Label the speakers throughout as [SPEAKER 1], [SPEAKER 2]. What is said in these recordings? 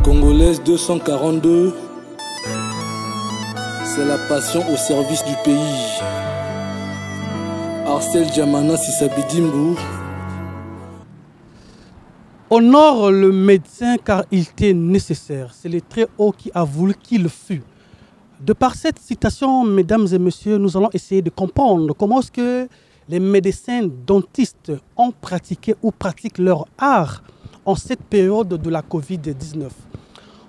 [SPEAKER 1] Congolaise 242, c'est la passion au service du pays. Arcel Djamana Sissabidimbu.
[SPEAKER 2] Honore le médecin car il était nécessaire. C'est le Très-Haut qui a voulu qu'il fût. De par cette citation, mesdames et messieurs, nous allons essayer de comprendre comment est-ce que les médecins dentistes ont pratiqué ou pratiquent leur art en cette période de la Covid-19.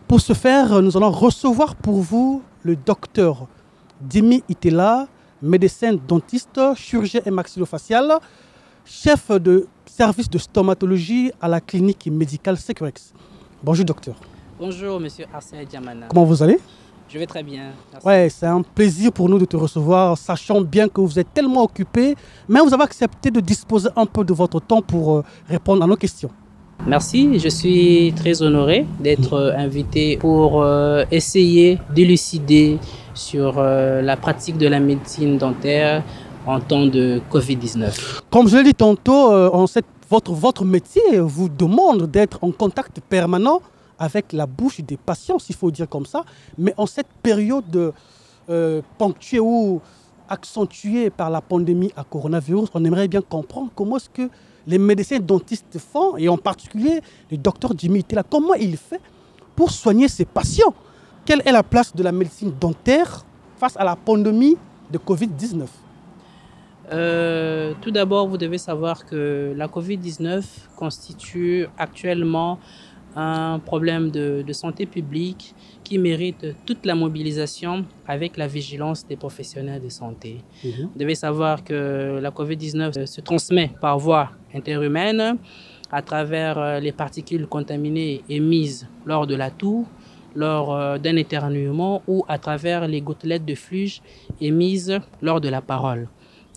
[SPEAKER 2] Pour ce faire, nous allons recevoir pour vous le docteur Dimi Itela, médecin dentiste, chirurgien et maxillofacial, chef de service de stomatologie à la clinique médicale Securex. Bonjour docteur.
[SPEAKER 3] Bonjour monsieur Arcel Djamana.
[SPEAKER 2] Comment vous allez?
[SPEAKER 3] Je vais très bien. Merci.
[SPEAKER 2] Ouais, c'est un plaisir pour nous de te recevoir, sachant bien que vous êtes tellement occupé, mais vous avez accepté de disposer un peu de votre temps pour répondre à nos questions.
[SPEAKER 3] Merci, je suis très honoré d'être invité pour essayer d'élucider sur la pratique de la médecine dentaire en temps de Covid-19.
[SPEAKER 2] Comme je l'ai dit tantôt, votre métier vous demande d'être en contact permanent avec la bouche des patients, s'il faut dire comme ça. Mais en cette période ponctuée ou accentuée par la pandémie à coronavirus, on aimerait bien comprendre comment est-ce que les médecins dentistes font, et en particulier le docteur Dimi Itela, comment il fait pour soigner ses patients. Quelle est la place de la médecine dentaire face à la pandémie de Covid-19?
[SPEAKER 3] Tout d'abord, vous devez savoir que la Covid-19 constitue actuellement un problème de santé publique qui mérite toute la mobilisation avec la vigilance des professionnels de santé. Vous devez savoir que la Covid-19 se transmet par voie interhumaine à travers les particules contaminées émises lors de la toux, lors d'un éternuement ou à travers les gouttelettes de fluge émises lors de la parole.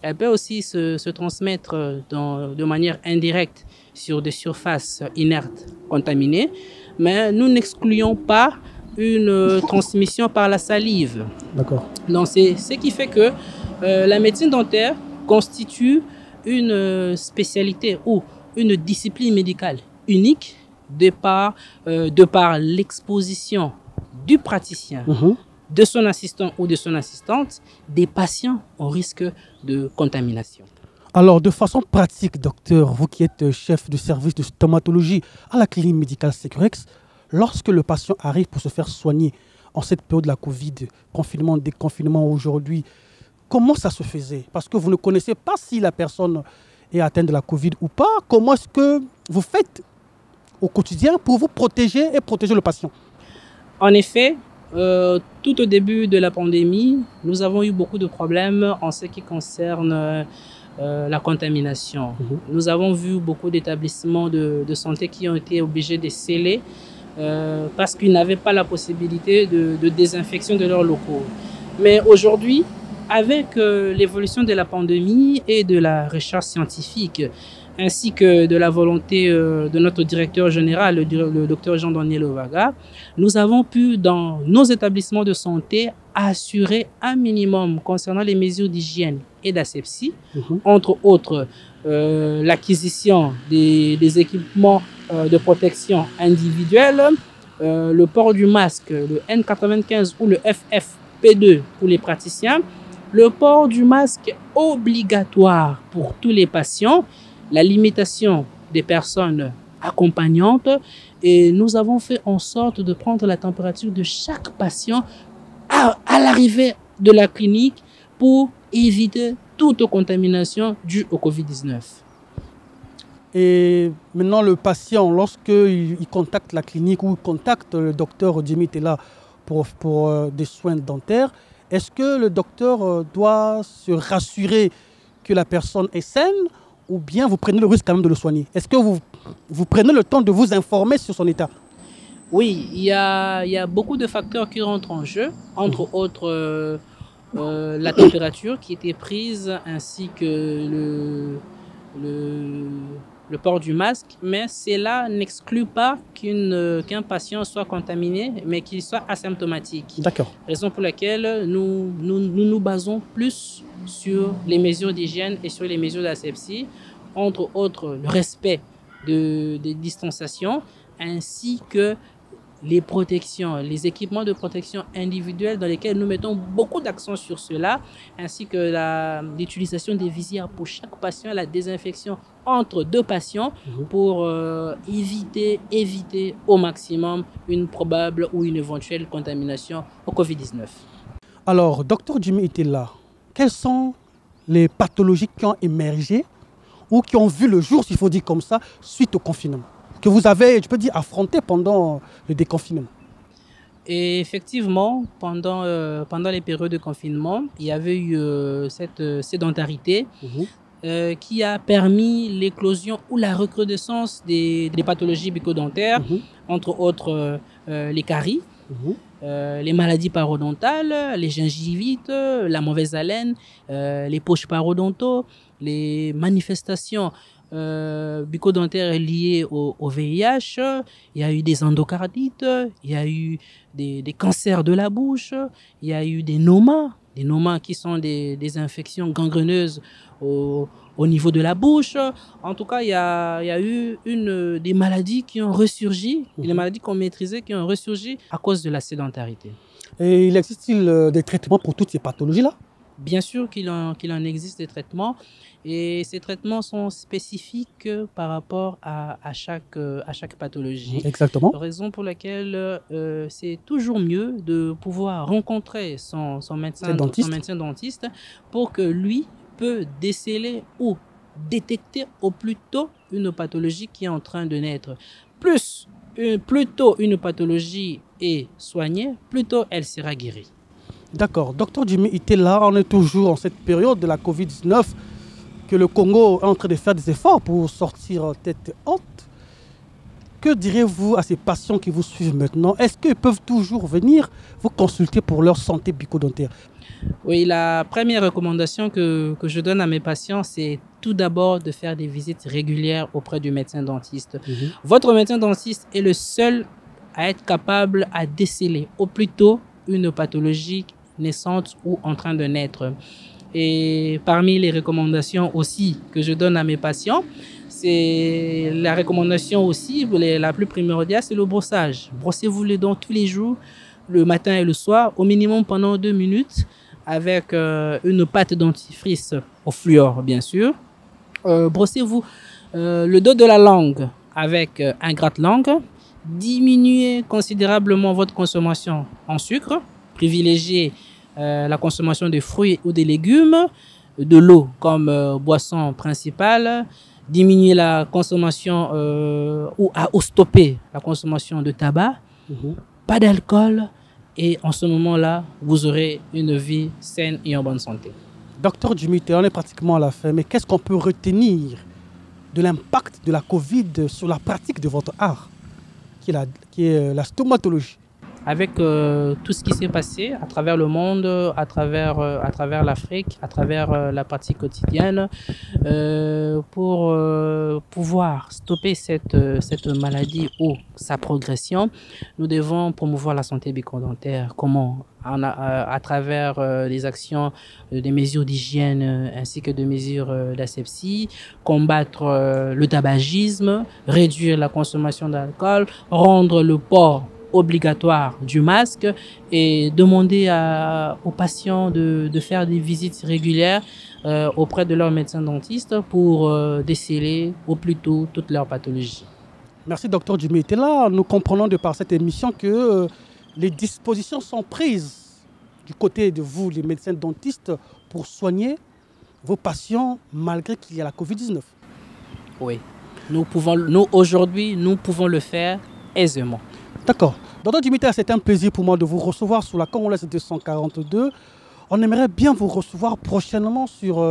[SPEAKER 3] Elle peut aussi se transmettre de manière indirecte sur des surfaces inertes contaminées, mais nous n'excluons pas une transmission par la salive.
[SPEAKER 2] D'accord.
[SPEAKER 3] Donc c'est ce qui fait que la médecine dentaire constitue une spécialité ou une discipline médicale unique de par l'exposition du praticien, de son assistant ou de son assistante, des patients au risque de contamination.
[SPEAKER 2] Alors, de façon pratique, docteur, vous qui êtes chef du service de stomatologie à la clinique médicale Securex, lorsque le patient arrive pour se faire soigner en cette période de la Covid, confinement, déconfinement aujourd'hui, comment ça se faisait? Parce que vous ne connaissez pas si la personne est atteinte de la Covid ou pas. Comment est-ce que vous faites au quotidien pour vous protéger et protéger le patient?
[SPEAKER 3] En effet, tout au début de la pandémie, nous avons eu beaucoup de problèmes en ce qui concerne la contamination. Nous avons vu beaucoup d'établissements de santé qui ont été obligés de sceller parce qu'ils n'avaient pas la possibilité de désinfection de leurs locaux. Mais aujourd'hui, avec l'évolution de la pandémie et de la recherche scientifique, ainsi que de la volonté de notre directeur général, le docteur Jean-Daniel Ovaga, nous avons pu, dans nos établissements de santé, assurer un minimum concernant les mesures d'hygiène et d'asepsie, entre autres l'acquisition des équipements de protection individuelle, le port du masque, le N95 ou le FFP2 pour les praticiens, le port du masque obligatoire pour tous les patients, la limitation des personnes accompagnantes, et nous avons fait en sorte de prendre la température de chaque patient à l'arrivée de la clinique pour éviter toute contamination due au Covid-19.
[SPEAKER 2] Et maintenant, le patient, lorsqu'il contacte la clinique ou il contacte le docteur Dimi Itela pour des soins dentaires, est-ce que le docteur doit se rassurer que la personne est saine ou bien vous prenez le risque quand même de le soigner? Est-ce que vous prenez le temps de vous informer sur son état?
[SPEAKER 3] Oui, il y a beaucoup de facteurs qui rentrent en jeu, entre autres la température qui était prise ainsi que le port du masque, mais cela n'exclut pas qu'un patient soit contaminé, mais qu'il soit asymptomatique.
[SPEAKER 2] D'accord.
[SPEAKER 3] Raison pour laquelle nous basons plus sur les mesures d'hygiène et sur les mesures d'asepsie, entre autres le respect des distanciations, ainsi que les protections, les équipements de protection individuels dans lesquels nous mettons beaucoup d'accent sur cela, ainsi que l'utilisation des visières pour chaque patient, la désinfection entre deux patients pour éviter au maximum une probable ou une éventuelle contamination au Covid-19.
[SPEAKER 2] Alors, docteur Jimmy Itela, quelles sont les pathologies qui ont émergé ou qui ont vu le jour, s'il faut dire comme ça, suite au confinement, que vous avez, je peux dire, affronté pendant le déconfinement?
[SPEAKER 3] Et effectivement, pendant les périodes de confinement, il y avait eu cette sédentarité qui a permis l'éclosion ou la recrudescence des pathologies bucco-dentaires, entre autres les caries, les maladies parodontales, les gingivites, la mauvaise haleine, les poches parodontaux, les manifestations bucco-dentaires liées au VIH. Il y a eu des endocardites, il y a eu des cancers de la bouche, il y a eu des nomas qui sont des infections gangreneuses au niveau de la bouche. En tout cas, il y a eu des maladies qui ont ressurgi, des maladies qu'on maîtrisait qui ont ressurgi à cause de la sédentarité.
[SPEAKER 2] Et il existe-t-il des traitements pour toutes ces pathologies-là?
[SPEAKER 3] Bien sûr qu'il en existe des traitements, et ces traitements sont spécifiques par rapport à chaque pathologie.
[SPEAKER 2] Exactement.
[SPEAKER 3] Raison pour laquelle c'est toujours mieux de pouvoir rencontrer son médecin dentiste pour que lui peut déceler ou détecter au plus tôt une pathologie qui est en train de naître. Plus tôt une pathologie est soignée, plus tôt elle sera guérie.
[SPEAKER 2] D'accord. Docteur Jimmy Itela, on est toujours en cette période de la Covid-19 que le Congo est en train de faire des efforts pour sortir tête haute. Que direz-vous à ces patients qui vous suivent maintenant? Est-ce qu'ils peuvent toujours venir vous consulter pour leur santé bucco-dentaire?
[SPEAKER 3] Oui, la première recommandation que je donne à mes patients, c'est tout d'abord de faire des visites régulières auprès du médecin dentiste. Votre médecin dentiste est le seul à être capable à déceler au plus tôt une pathologie naissante ou en train de naître. Et parmi les recommandations aussi que je donne à mes patients, c'est la recommandation aussi, la plus primordiale, c'est le brossage. Brossez-vous les dents tous les jours, le matin et le soir, au minimum pendant 2 minutes, avec une pâte dentifrice au fluor, bien sûr. Brossez-vous le dos de la langue avec un gratte-langue. Diminuez considérablement votre consommation en sucre. Privilégiez la consommation de fruits ou des légumes, de l'eau comme boisson principale. Diminuer la consommation ou stopper la consommation de tabac, pas d'alcool, et en ce moment-là, vous aurez une vie saine et en bonne santé.
[SPEAKER 2] Docteur Jimmy Itela, on est pratiquement à la fin, mais qu'est-ce qu'on peut retenir de l'impact de la Covid sur la pratique de votre art, qui est la stomatologie?
[SPEAKER 3] Avec tout ce qui s'est passé à travers le monde, à travers l'Afrique, à travers la pratique quotidienne, pour pouvoir stopper cette maladie ou sa progression, nous devons promouvoir la santé bucco-dentaire. Comment? À travers les actions, des mesures d'hygiène ainsi que des mesures d'asepsie, combattre le tabagisme, réduire la consommation d'alcool, rendre le port obligatoire du masque et demander aux patients de faire des visites régulières auprès de leur médecin dentiste pour déceler au plus tôt toutes leurs pathologies.
[SPEAKER 2] Merci docteur Jimmy Itela. Nous comprenons de par cette émission que les dispositions sont prises du côté de vous, les médecins dentistes, pour soigner vos patients malgré qu'il y a la Covid-19.
[SPEAKER 3] Oui, nous aujourd'hui, nous pouvons le faire aisément.
[SPEAKER 2] D'accord. Docteur Jimmy Itela, c'est un plaisir pour moi de vous recevoir sur la Congolaise 242. On aimerait bien vous recevoir prochainement sur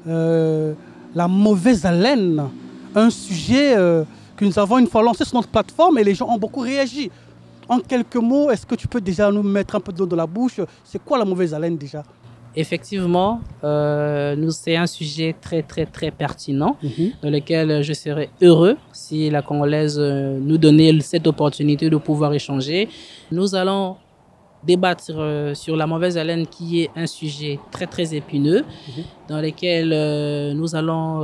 [SPEAKER 2] la mauvaise haleine, un sujet que nous avons une fois lancé sur notre plateforme et les gens ont beaucoup réagi. En quelques mots, est-ce que tu peux déjà nous mettre un peu d'eau dans la bouche? C'est quoi la mauvaise haleine déjà?
[SPEAKER 3] Effectivement, c'est un sujet très pertinent dans lequel je serais heureux si la Congolaise nous donnait cette opportunité de pouvoir échanger. Nous allons débattre sur la mauvaise haleine qui est un sujet très épineux dans lequel nous allons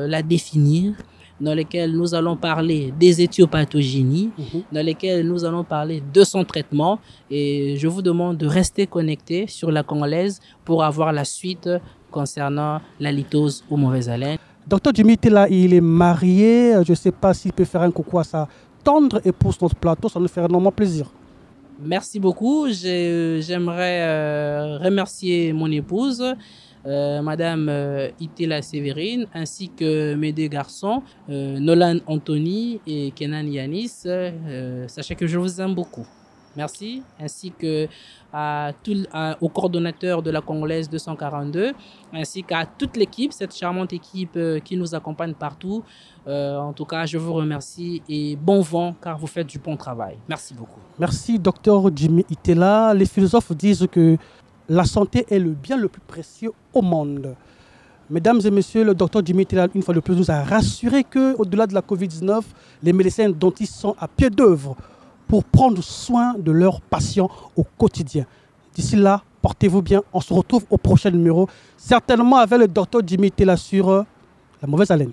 [SPEAKER 3] la définir, dans lesquels nous allons parler des éthiopathogénies, dans lesquels nous allons parler de son traitement. Et je vous demande de rester connectés sur la Congolaise pour avoir la suite concernant la litose ou mauvaise haleine.
[SPEAKER 2] Docteur Jimmy Itela, il est marié. Je ne sais pas s'il peut faire un coucou à sa tendre épouse sur notre plateau. Ça nous ferait énormément plaisir.
[SPEAKER 3] Merci beaucoup. J'aimerais remercier mon épouse, Madame Itela Sévérine, ainsi que mes deux garçons, Nolan Anthony et Kenan Yanis. Sachez que je vous aime beaucoup. Merci, ainsi que au coordonnateur de la Congolaise 242, ainsi qu'à toute l'équipe, cette charmante équipe qui nous accompagne partout. En tout cas, je vous remercie et bon vent car vous faites du bon travail. Merci beaucoup.
[SPEAKER 2] Merci, docteur Jimmy Itela. Les philosophes disent que la santé est le bien le plus précieux au monde. Mesdames et messieurs, le docteur Jimmy Itela, une fois de plus, nous a rassuré qu'au-delà de la COVID-19, les médecins dentistes sont à pied d'œuvre pour prendre soin de leurs patients au quotidien. D'ici là, portez-vous bien. On se retrouve au prochain numéro, certainement avec le docteur Jimmy Itela sur la mauvaise haleine.